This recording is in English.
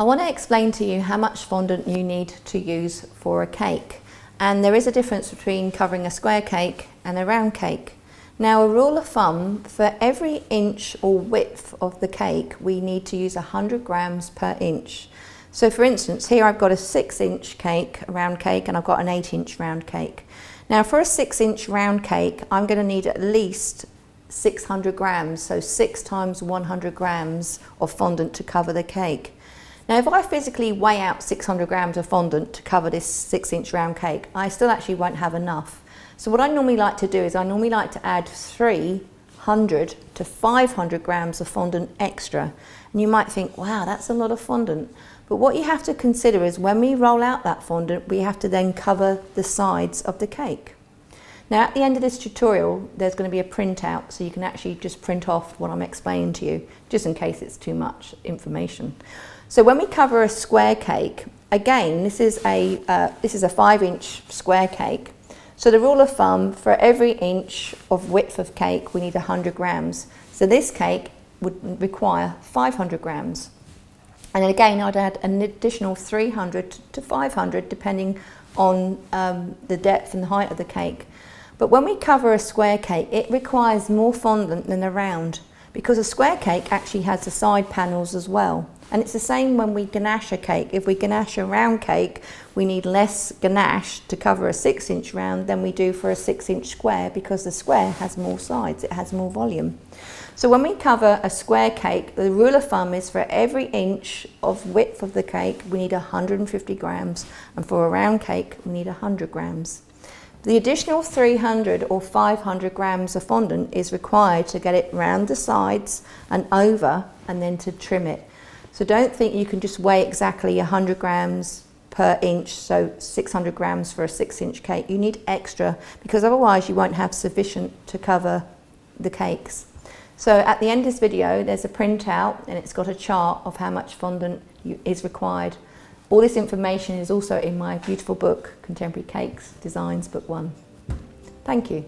I want to explain to you how much fondant you need to use for a cake. And there is a difference between covering a square cake and a round cake. Now, a rule of thumb, for every inch or width of the cake, we need to use 100 grams per inch. So for instance, here I've got a 6-inch cake, a round cake, and I've got an 8-inch round cake. Now for a 6-inch round cake, I'm going to need at least 600 grams, so 6 times 100 grams of fondant to cover the cake. Now if I physically weigh out 600 grams of fondant to cover this 6-inch round cake, I still actually won't have enough. So what I normally like to do is I normally like to add 300 to 500 grams of fondant extra. And you might think, wow, that's a lot of fondant. But what you have to consider is when we roll out that fondant, we have to then cover the sides of the cake. Now at the end of this tutorial, there's going to be a printout, so you can actually just print off what I'm explaining to you, just in case it's too much information. So when we cover a square cake, again, this is a 5-inch square cake. So the rule of thumb, for every inch of width of cake, we need 100 grams. So this cake would require 500 grams. And then again, I'd add an additional 300 to 500, depending on the depth and the height of the cake. But when we cover a square cake, it requires more fondant than a round, because a square cake actually has the side panels as well. And it's the same when we ganache a cake. If we ganache a round cake, we need less ganache to cover a 6-inch round than we do for a 6-inch square, because the square has more sides, it has more volume. So when we cover a square cake, the rule of thumb is for every inch of width of the cake, we need 150 grams, and for a round cake, we need 100 grams. The additional 300 or 500 grams of fondant is required to get it round the sides and over, and then to trim it. So don't think you can just weigh exactly 100 grams per inch, so 600 grams for a 6-inch cake. You need extra, because otherwise you won't have sufficient to cover the cakes. So at the end of this video, there's a printout, and it's got a chart of how much fondant is required. All this information is also in my beautiful book, Contemporary Cakes Designs, Book 1. Thank you.